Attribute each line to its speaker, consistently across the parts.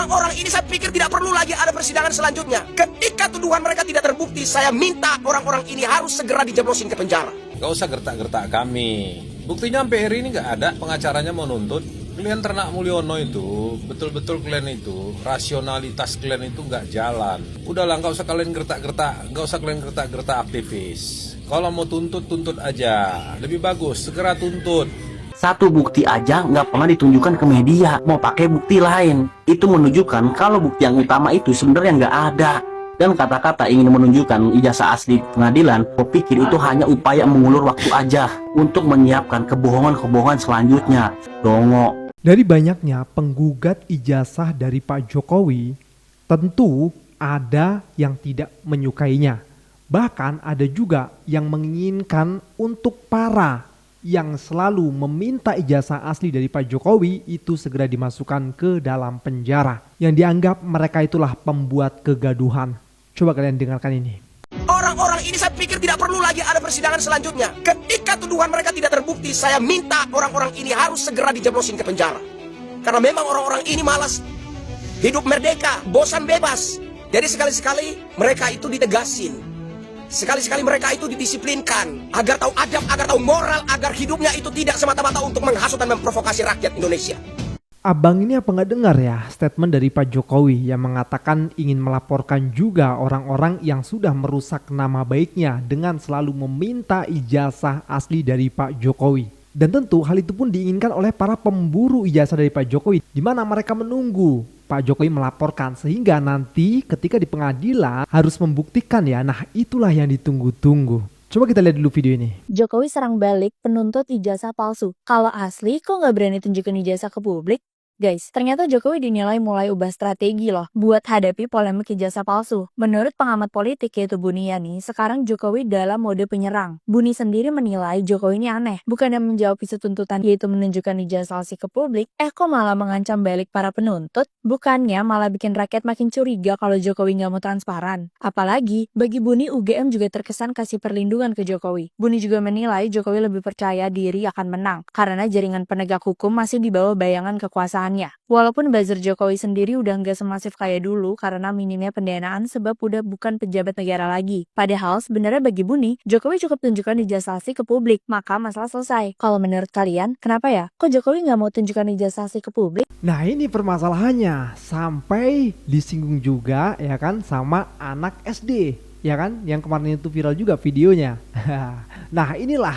Speaker 1: Orang-orang ini saya pikir tidak perlu lagi ada persidangan selanjutnya. Ketika tuduhan mereka tidak terbukti, saya minta orang-orang ini harus segera dijeblosin ke penjara.
Speaker 2: Gak usah gertak-gertak kami. Buktinya sampai hari ini gak ada pengacaranya mau nuntut. Kalian Ternak Mulyono itu, betul-betul kalian itu, rasionalitas kalian itu gak jalan. Udahlah, gak usah kalian gertak-gertak, gak usah kalian gertak-gertak aktivis. Kalau mau tuntut, tuntut aja. Lebih bagus, segera tuntut.
Speaker 3: Satu bukti aja nggak pernah ditunjukkan ke media, mau pakai bukti lain. Itu menunjukkan kalau bukti yang utama itu sebenarnya nggak ada. Dan kata-kata ingin menunjukkan ijazah asli pengadilan, saya pikir itu hanya upaya mengulur waktu aja untuk menyiapkan kebohongan-kebohongan selanjutnya. Dongo.
Speaker 4: Dari banyaknya penggugat ijazah dari Pak Jokowi, tentu ada yang tidak menyukainya. Bahkan ada juga yang menginginkan untuk para yang selalu meminta ijazah asli dari Pak Jokowi itu segera dimasukkan ke dalam penjara. Yang dianggap mereka itulah pembuat kegaduhan. Coba kalian dengarkan ini.
Speaker 1: Orang-orang ini saya pikir tidak perlu lagi ada persidangan selanjutnya. Ketika tuduhan mereka tidak terbukti, saya minta orang-orang ini harus segera dijeblosin ke penjara. Karena memang orang-orang ini malas hidup merdeka, bosan bebas. Jadi sekali-sekali mereka itu ditegasin. Sekali-sekali mereka itu didisiplinkan agar tahu adab, agar tahu moral, agar hidupnya itu tidak semata-mata untuk menghasut dan memprovokasi rakyat Indonesia.
Speaker 4: Abang ini apa nggak dengar ya statement dari Pak Jokowi yang mengatakan ingin melaporkan juga orang-orang yang sudah merusak nama baiknya dengan selalu meminta ijazah asli dari Pak Jokowi. Dan tentu hal itu pun diinginkan oleh para pemburu ijazah dari Pak Jokowi, di mana mereka menunggu Pak Jokowi melaporkan sehingga nanti ketika di pengadilan harus membuktikan ya. Nah itulah yang ditunggu-tunggu. Coba kita lihat dulu video ini.
Speaker 5: Jokowi serang balik penuntut ijazah palsu. Kalau asli kok nggak berani tunjukin ijazah ke publik? Guys, ternyata Jokowi dinilai mulai ubah strategi loh buat hadapi polemik ijazah palsu. Menurut pengamat politik yaitu Buni Yani, sekarang Jokowi dalam mode penyerang. Buni sendiri menilai Jokowi ini aneh. Bukannya menjawab isu tuntutan yaitu menunjukkan ijazah palsu ke publik, kok malah mengancam balik para penuntut? Bukannya malah bikin rakyat makin curiga kalau Jokowi nggak mau transparan. Apalagi, bagi Buni UGM juga terkesan kasih perlindungan ke Jokowi. Buni juga menilai Jokowi lebih percaya diri akan menang, karena jaringan penegak hukum masih di bawah bayangan kekuasaan. Walaupun buzzer Jokowi sendiri udah nggak semasif kayak dulu karena minimnya pendanaan sebab udah bukan pejabat negara lagi. Padahal sebenarnya bagi Buni, Jokowi cukup tunjukkan ijazah asli ke publik, maka masalah selesai. Kalau menurut kalian, kenapa ya? Kok Jokowi nggak mau tunjukkan ijazah asli ke publik?
Speaker 4: Nah ini permasalahannya, sampai disinggung juga ya kan sama anak SD. Ya kan, yang kemarin itu viral juga videonya. Nah inilah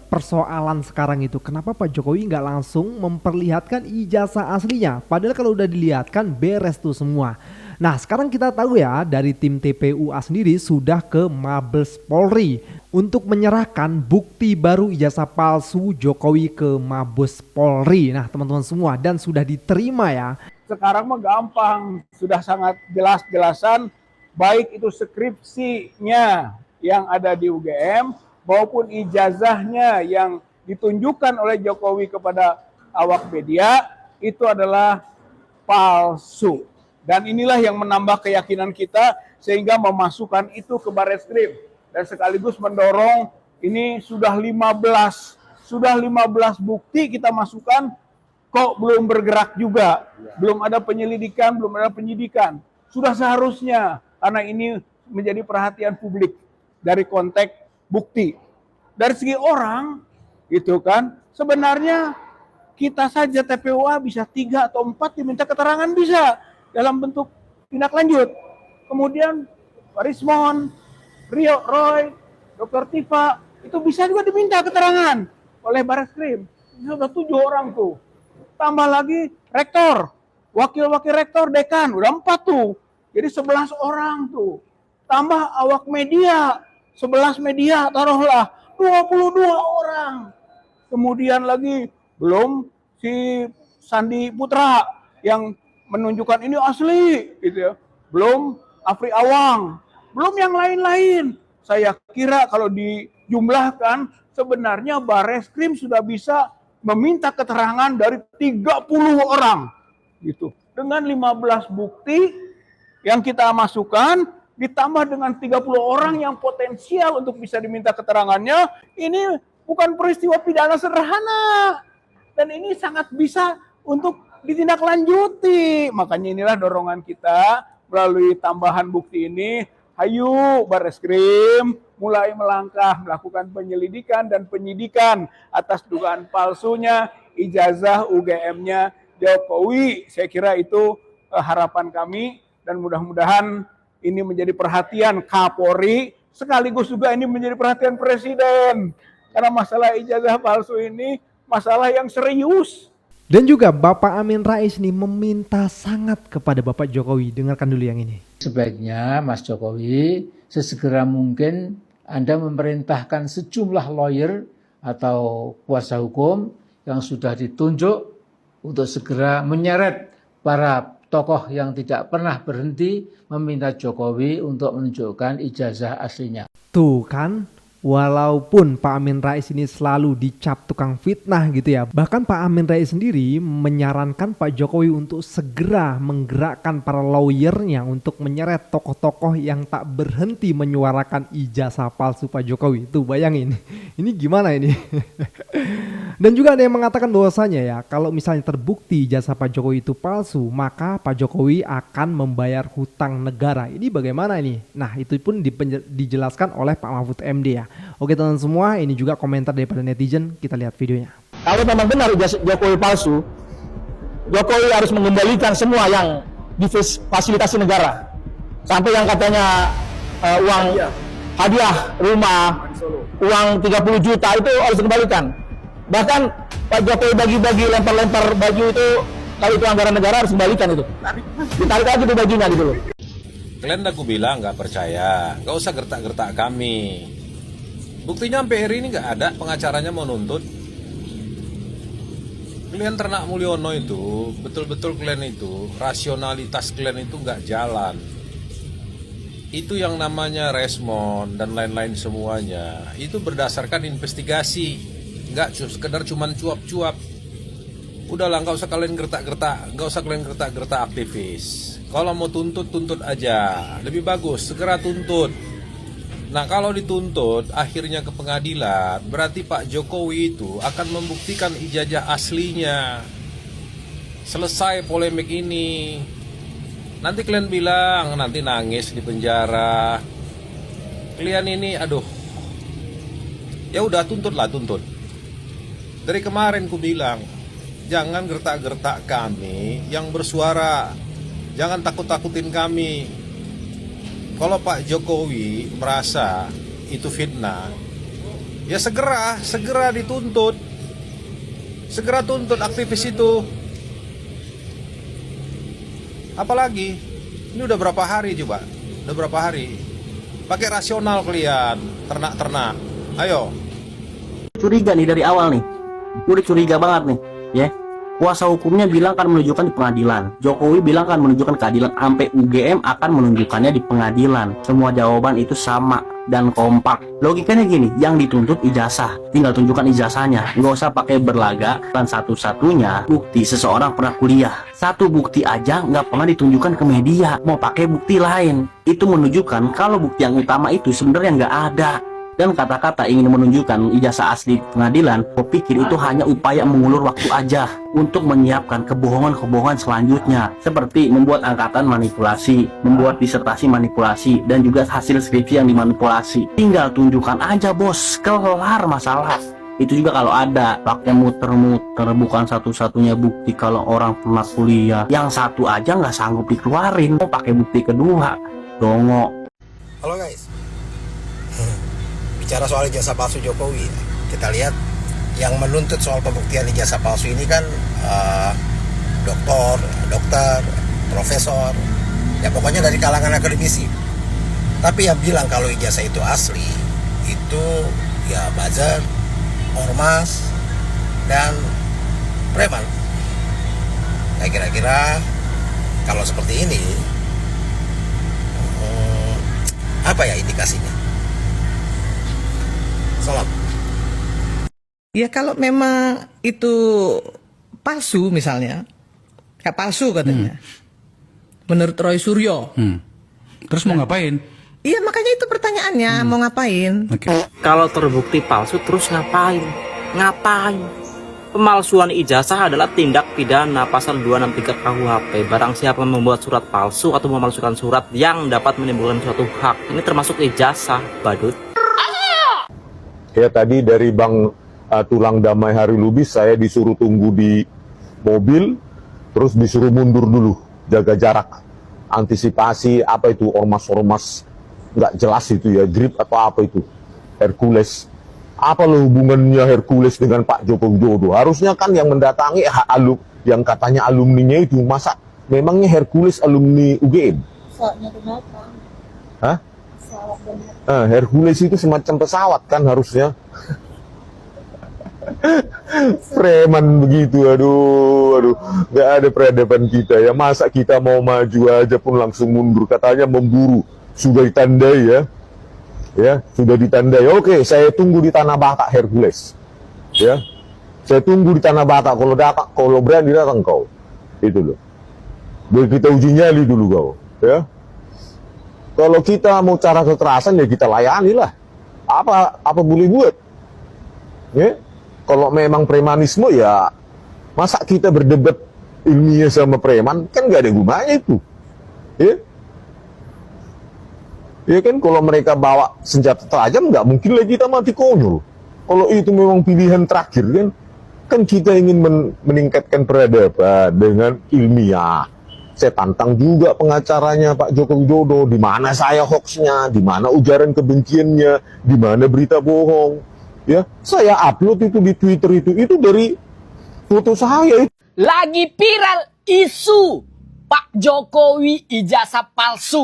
Speaker 4: persoalan sekarang itu. Kenapa Pak Jokowi nggak langsung memperlihatkan ijazah aslinya? Padahal kalau udah dilihatkan beres tuh semua. Nah sekarang kita tahu ya dari tim TPUA sendiri sudah ke Mabes Polri untuk menyerahkan bukti baru ijazah palsu Jokowi ke Mabes Polri. Nah teman-teman semua, dan sudah diterima ya.
Speaker 6: Sekarang mah gampang, sudah sangat jelas-jelasan. Baik itu skripsinya yang ada di UGM maupun ijazahnya yang ditunjukkan oleh Jokowi kepada awak media itu adalah palsu. Dan inilah yang menambah keyakinan kita sehingga memasukkan itu ke Barreskrim dan sekaligus mendorong ini sudah 15 bukti kita masukkan kok belum bergerak juga. Belum ada penyelidikan, belum ada penyidikan. Sudah seharusnya karena ini menjadi perhatian publik dari konteks bukti. Dari segi orang, itu kan, sebenarnya kita saja TPUA bisa 3 atau 4 diminta keterangan bisa dalam bentuk tindak lanjut. Kemudian Pak Rismon, Rio, Roy, Dr. Tifa, itu bisa juga diminta keterangan oleh Barreskrim. Sudah 7 orang tuh. Tambah lagi rektor, wakil-wakil rektor, dekan, udah 4 tuh. Jadi 11 orang tuh. Tambah awak media, 11 media taruhlah, 22 orang. Kemudian lagi belum si Sandi Putra yang menunjukkan ini asli gitu ya. Belum Afri Awang, belum yang lain-lain. Saya kira kalau dijumlahkan sebenarnya Barreskrim sudah bisa meminta keterangan dari 30 orang gitu. Dengan 15 bukti yang kita masukkan, ditambah dengan 30 orang yang potensial untuk bisa diminta keterangannya, ini bukan peristiwa pidana sederhana. Dan ini sangat bisa untuk ditindaklanjuti. Makanya inilah dorongan kita melalui tambahan bukti ini. Hayu Bareskrim mulai melangkah melakukan penyelidikan dan penyidikan atas dugaan palsunya ijazah UGM-nya Jokowi. Saya kira itu harapan kami dan mudah-mudahan ini menjadi perhatian Kapolri, sekaligus juga ini menjadi perhatian Presiden. Karena masalah ijazah palsu ini masalah yang serius.
Speaker 4: Dan juga Bapak Amin Rais nih meminta sangat kepada Bapak Jokowi. Dengarkan dulu yang ini.
Speaker 7: Sebaiknya Mas Jokowi sesegera mungkin Anda memerintahkan sejumlah lawyer atau kuasa hukum yang sudah ditunjuk untuk segera menyeret para tokoh yang tidak pernah berhenti meminta Jokowi untuk menunjukkan ijazah aslinya.
Speaker 4: Tuh kan, walaupun Pak Amin Rais ini selalu dicap tukang fitnah gitu ya. Bahkan Pak Amin Rais sendiri menyarankan Pak Jokowi untuk segera menggerakkan para lawyernya untuk menyeret tokoh-tokoh yang tak berhenti menyuarakan ijazah palsu Pak Jokowi. Tuh bayangin, ini gimana ini? Dan juga ada yang mengatakan bahwasanya ya, kalau misalnya terbukti ijazah Pak Jokowi itu palsu, maka Pak Jokowi akan membayar hutang negara. Ini bagaimana ini? Nah, itu pun dijelaskan oleh Pak Mahfud MD ya. Oke teman-teman semua, ini juga komentar daripada netizen. Kita lihat videonya.
Speaker 8: Kalau memang benar ijazah Jokowi palsu, Jokowi harus mengembalikan semua yang difasilitasi negara. Sampai yang katanya uang hadiah rumah, uang 30 juta itu harus dikembalikan. Bahkan Pak Jokowi bagi-bagi lempar-lempar baju itu, kalau itu anggaran negara harus dikembalikan itu. Ditarik lagi tuh bajunya gitu loh.
Speaker 2: Kalian aku bilang nggak percaya, nggak usah gertak-gertak kami. Buktinya sampai hari ini nggak ada pengacaranya mau nuntut. Kalian ternak Mulyono itu, betul-betul kalian itu, rasionalitas kalian itu nggak jalan. Itu yang namanya Resmond dan lain-lain semuanya, itu berdasarkan investigasi. Nggak sekedar cuman cuap-cuap. Udahlah, nggak usah kalian gertak-gertak, nggak usah kalian gertak-gertak aktivis. Kalau mau tuntut, tuntut aja. Lebih bagus, segera tuntut. Nah, kalau dituntut akhirnya ke pengadilan, berarti Pak Jokowi itu akan membuktikan ijazah aslinya. Selesai polemik ini. Nanti kalian bilang, nanti nangis di penjara. Kalian ini, aduh. Ya udah, tuntutlah, tuntut. Dari kemarin ku bilang, jangan gertak-gertak kami yang bersuara. Jangan takut-takutin kami. Kalau Pak Jokowi merasa itu fitnah, ya segera dituntut. Segera tuntut aktivis itu. Apalagi, ini udah berapa hari coba? Udah berapa hari? Pakai rasional kalian, ternak-ternak. Ayo.
Speaker 3: Curiga nih dari awal nih. Udah curiga banget nih, ya. Kuasa hukumnya bilang kan menunjukkan di pengadilan. Jokowi bilang kan menunjukkan keadilan. Sampai UGM akan menunjukkannya di pengadilan. Semua jawaban itu sama dan kompak. Logikanya gini, yang dituntut ijazah, tinggal tunjukkan ijazahnya. Nggak usah pakai berlaga. Dan satu-satunya bukti seseorang pernah kuliah. Satu bukti aja nggak pernah ditunjukkan ke media. Mau pakai bukti lain. Itu menunjukkan kalau bukti yang utama itu sebenarnya nggak ada. Dan kata-kata ingin menunjukkan ijazah asli pengadilan, gue pikir itu hanya upaya mengulur waktu aja untuk menyiapkan kebohongan-kebohongan selanjutnya, seperti membuat angkatan manipulasi, membuat disertasi manipulasi, dan juga hasil skripsi yang dimanipulasi. Tinggal tunjukkan aja bos, kelar masalah. Itu juga kalau ada, pakai muter-muter, bukan satu-satunya bukti kalau orang pernah kuliah. Yang satu aja nggak sanggup dikeluarin, mau pakai bukti kedua, dongo.
Speaker 1: Halo guys, bicara soal ijazah palsu Jokowi, kita lihat yang menuntut soal pembuktian ijazah palsu ini kan dokter, profesor, ya pokoknya dari kalangan akademisi. Tapi yang bilang kalau ijazah itu asli, itu ya buzzer, ormas, dan preman. Nah kira-kira kalau seperti ini, apa ya indikasinya? Salam.
Speaker 9: Ya kalau memang itu palsu misalnya, kayak palsu katanya, menurut Roy Suryo.
Speaker 10: Terus mau ngapain?
Speaker 9: Iya makanya itu pertanyaannya, mau ngapain?
Speaker 10: Okay.
Speaker 11: Kalau terbukti palsu terus ngapain? Ngapain? Pemalsuan ijazah adalah tindak pidana pasal 263 KUHP. Barang siapa membuat surat palsu atau memalsukan surat yang dapat menimbulkan suatu hak, ini termasuk ijazah, badut.
Speaker 12: Ya tadi dari Bang Tulang Damai Hari Lubis saya disuruh tunggu di mobil, terus disuruh mundur dulu, jaga jarak, antisipasi apa itu ormas-ormas nggak jelas itu ya, grip atau apa itu, Hercules. Apa lo hubungannya Hercules dengan Pak Joko Widodo? Harusnya kan yang mendatangi yang katanya alumninya itu, masa memangnya Hercules alumni UGM? Hah? Hercules itu semacam pesawat kan harusnya. Preman begitu, aduh, nggak ada peradaban kita ya. Masa kita mau maju aja pun langsung mundur, katanya memburu, sudah ditandai ya. Ya, sudah ditandai. Oke, saya tunggu di Tanah Batak Hercules. Ya. Saya tunggu di Tanah Batak, kalau berani datang kau. Itu loh. Biar kita uji nyali dulu kau, ya. Kalau kita mau cara kekerasan ya kita layani lah. Apa boleh buat? Ya. Kalau memang premanisme ya masa kita berdebat ilmiah sama preman, kan nggak ada gunanya itu. Ya. Ya kan, kalau mereka bawa senjata tajam nggak mungkin lagi kita mati konyol. Kalau itu memang pilihan terakhir kan kita ingin meningkatkan peradaban dengan ilmiah. Saya tantang juga pengacaranya Pak Joko Widodo, di mana saya hoaxnya, di mana ujaran kebenciannya, di mana berita bohong. Ya, saya upload itu di Twitter itu dari foto saya.
Speaker 13: Lagi viral isu Pak Jokowi ijazah palsu.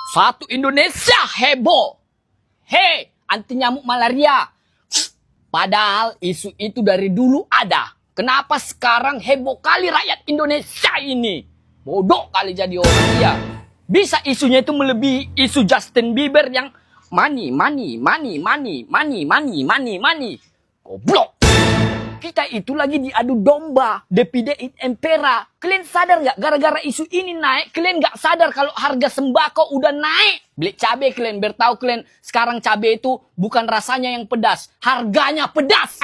Speaker 13: Satu Indonesia heboh. Hei, anti nyamuk malaria. Padahal isu itu dari dulu ada. Kenapa sekarang heboh kali rakyat Indonesia ini? Bodoh kali jadi orang dia. Bisa isunya itu melebihi isu Justin Bieber yang money. Goblok. Kita itu lagi diadu domba, divide et impera. Kalian sadar nggak? Gara-gara isu ini naik, kalian nggak sadar kalau harga sembako udah naik. Beli cabai kalian, biar tahu kalian sekarang cabai itu bukan rasanya yang pedas, harganya pedas.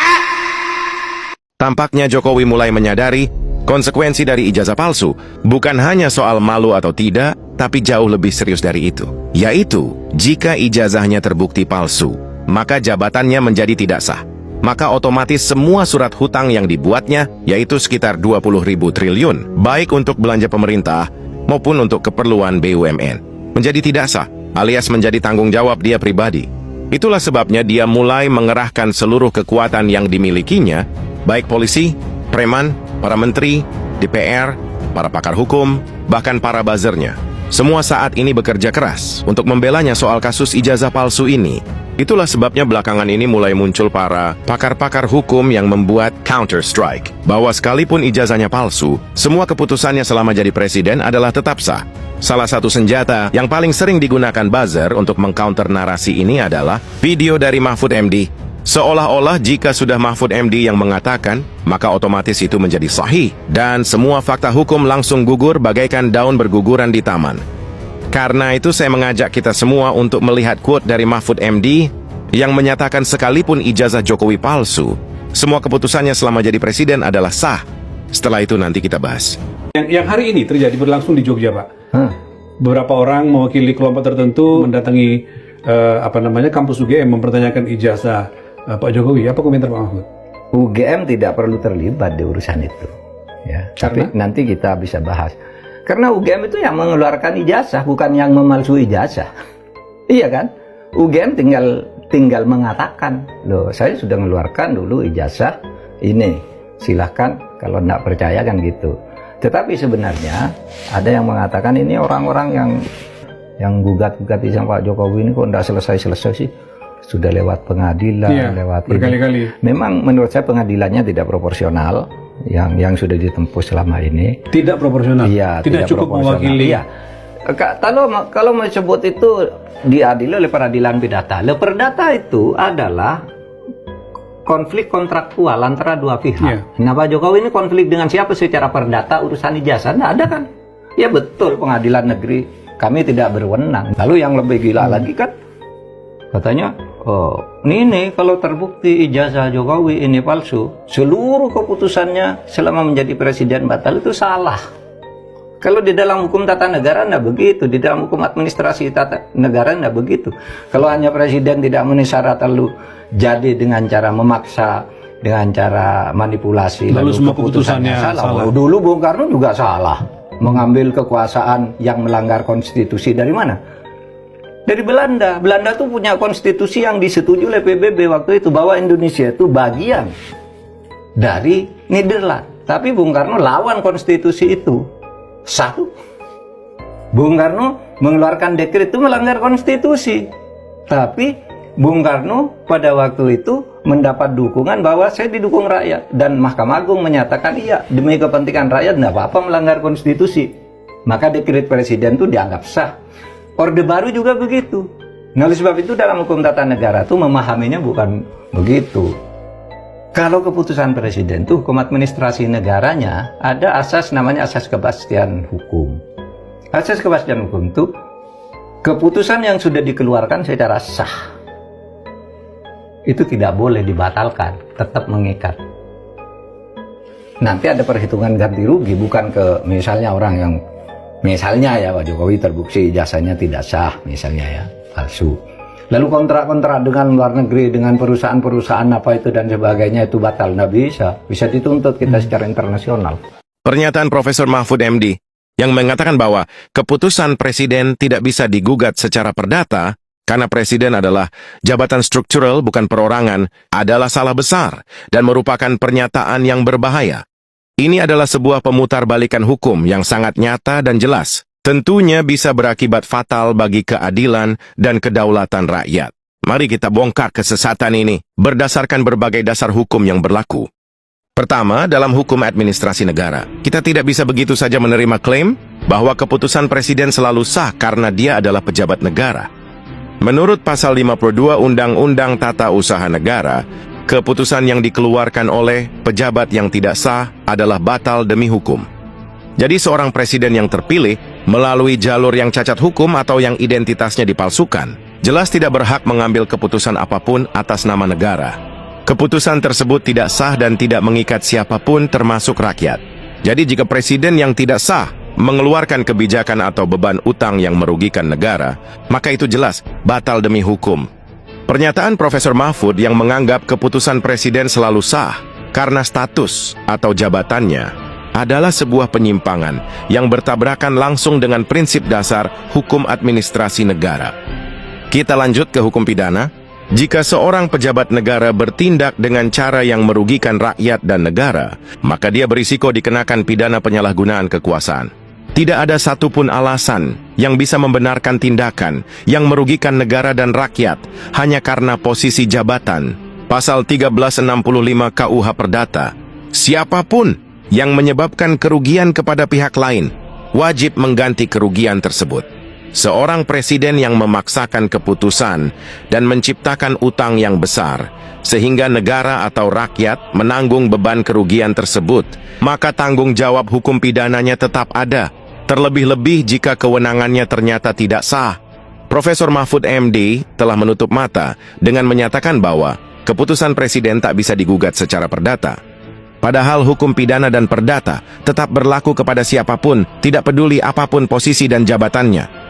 Speaker 14: Tampaknya Jokowi mulai menyadari konsekuensi dari ijazah palsu bukan hanya soal malu atau tidak, tapi jauh lebih serius dari itu. Yaitu, jika ijazahnya terbukti palsu, maka jabatannya menjadi tidak sah. Maka otomatis semua surat hutang yang dibuatnya, yaitu sekitar 20.000 triliun, baik untuk belanja pemerintah maupun untuk keperluan BUMN, menjadi tidak sah, alias menjadi tanggung jawab dia pribadi. Itulah sebabnya dia mulai mengerahkan seluruh kekuatan yang dimilikinya, baik polisi, preman, para menteri, DPR, para pakar hukum, bahkan para buzzernya. Semua saat ini bekerja keras untuk membelanya soal kasus ijazah palsu ini. Itulah sebabnya belakangan ini mulai muncul para pakar-pakar hukum yang membuat counter strike, bahwa sekalipun ijazahnya palsu, semua keputusannya selama jadi presiden adalah tetap sah. Salah satu senjata yang paling sering digunakan buzzer untuk mengcounter narasi ini adalah video dari Mahfud MD. Seolah-olah jika sudah Mahfud MD yang mengatakan, maka otomatis itu menjadi sahih, dan semua fakta hukum langsung gugur bagaikan daun berguguran di taman. Karena itu saya mengajak kita semua untuk melihat quote dari Mahfud MD yang menyatakan sekalipun ijazah Jokowi palsu, semua keputusannya selama jadi presiden adalah sah. Setelah itu nanti kita bahas.
Speaker 10: Yang hari ini terjadi berlangsung di Jogja, Pak. Beberapa orang mewakili kelompok tertentu mendatangi kampus UGM mempertanyakan ijazah Pak Jokowi. Apa komentar Pak Mahfud?
Speaker 15: UGM tidak perlu terlibat di urusan itu. Ya, tapi nanti kita bisa bahas. Karena UGM itu yang mengeluarkan ijazah, bukan yang memalsu ijazah. Iya kan? UGM tinggal mengatakan, loh saya sudah mengeluarkan dulu ijazah ini. Silahkan kalau tidak percaya kan gitu. Tetapi sebenarnya ada yang mengatakan ini orang-orang yang gugat-gugat sama Pak Jokowi ini kok tidak selesai-selesai sih. Sudah lewat pengadilan, lewat berkali-kali. Memang menurut saya pengadilannya tidak proporsional. Yang sudah ditempuh selama ini
Speaker 10: tidak proporsional,
Speaker 15: iya,
Speaker 10: tidak cukup mewakili.
Speaker 15: Iya. Kalau mau sebut itu diadili oleh peradilan perdata. Perdata itu adalah konflik kontraktual antara dua pihak. Nah Pak Jokowi ini konflik dengan siapa secara perdata urusan ijazah? Nggak ada kan? Ya betul, pengadilan negeri kami tidak berwenang. Lalu yang lebih gila lagi kan Katanya, oh ini kalau terbukti ijazah Jokowi ini palsu, seluruh keputusannya selama menjadi presiden batal, itu salah. Kalau di dalam hukum tata negara enggak begitu, di dalam hukum administrasi tata negara enggak begitu. Kalau hanya presiden tidak memenuhi syarat lalu jadi dengan cara memaksa, dengan cara manipulasi,
Speaker 10: lalu semua keputusannya salah.
Speaker 15: Oh, dulu Bung Karno juga salah, mengambil kekuasaan yang melanggar konstitusi. Dari mana? Dari Belanda. Belanda tuh punya konstitusi yang disetujui oleh PBB waktu itu, bahwa Indonesia itu bagian dari Nederland. Tapi Bung Karno lawan konstitusi itu. Satu, Bung Karno mengeluarkan dekret itu melanggar konstitusi. Tapi Bung Karno pada waktu itu mendapat dukungan bahwa saya didukung rakyat. Dan Mahkamah Agung menyatakan iya, demi kepentingan rakyat tidak apa-apa melanggar konstitusi. Maka dekret presiden itu dianggap sah. Orde Baru juga begitu. Nah, oleh sebab itu dalam hukum tata negara itu memahaminya bukan begitu. Kalau keputusan presiden itu hukum administrasi negaranya ada asas namanya asas kepastian hukum. Asas kepastian hukum itu keputusan yang sudah dikeluarkan secara sah itu tidak boleh dibatalkan, tetap mengikat. Nanti ada perhitungan ganti rugi, bukan ke misalnya orang yang misalnya ya Pak Jokowi terbukti ijazahnya tidak sah, misalnya ya, palsu. Lalu kontrak-kontrak dengan luar negeri, dengan perusahaan-perusahaan apa itu dan sebagainya itu batal, nggak bisa dituntut kita secara internasional.
Speaker 14: Pernyataan Profesor Mahfud MD yang mengatakan bahwa keputusan presiden tidak bisa digugat secara perdata karena presiden adalah jabatan struktural bukan perorangan adalah salah besar dan merupakan pernyataan yang berbahaya. Ini adalah sebuah pemutarbalikan hukum yang sangat nyata dan jelas. Tentunya bisa berakibat fatal bagi keadilan dan kedaulatan rakyat. Mari kita bongkar kesesatan ini berdasarkan berbagai dasar hukum yang berlaku. Pertama, dalam hukum administrasi negara, kita tidak bisa begitu saja menerima klaim bahwa keputusan presiden selalu sah karena dia adalah pejabat negara. Menurut pasal 52 Undang-Undang Tata Usaha Negara, keputusan yang dikeluarkan oleh pejabat yang tidak sah adalah batal demi hukum. Jadi seorang presiden yang terpilih melalui jalur yang cacat hukum atau yang identitasnya dipalsukan, jelas tidak berhak mengambil keputusan apapun atas nama negara. Keputusan tersebut tidak sah dan tidak mengikat siapapun termasuk rakyat. Jadi jika presiden yang tidak sah mengeluarkan kebijakan atau beban utang yang merugikan negara, maka itu jelas batal demi hukum. Pernyataan Profesor Mahfud yang menganggap keputusan presiden selalu sah karena status atau jabatannya adalah sebuah penyimpangan yang bertabrakan langsung dengan prinsip dasar hukum administrasi negara. Kita lanjut ke hukum pidana. Jika seorang pejabat negara bertindak dengan cara yang merugikan rakyat dan negara, maka dia berisiko dikenakan pidana penyalahgunaan kekuasaan. Tidak ada satupun alasan yang bisa membenarkan tindakan yang merugikan negara dan rakyat hanya karena posisi jabatan. Pasal 1365 KUH Perdata, siapapun yang menyebabkan kerugian kepada pihak lain wajib mengganti kerugian tersebut. Seorang presiden yang memaksakan keputusan dan menciptakan utang yang besar sehingga negara atau rakyat menanggung beban kerugian tersebut, maka tanggung jawab hukum pidananya tetap ada, terlebih-lebih jika kewenangannya ternyata tidak sah. Profesor Mahfud MD telah menutup mata dengan menyatakan bahwa keputusan presiden tak bisa digugat secara perdata. Padahal hukum pidana dan perdata tetap berlaku kepada siapapun, tidak peduli apapun posisi dan jabatannya.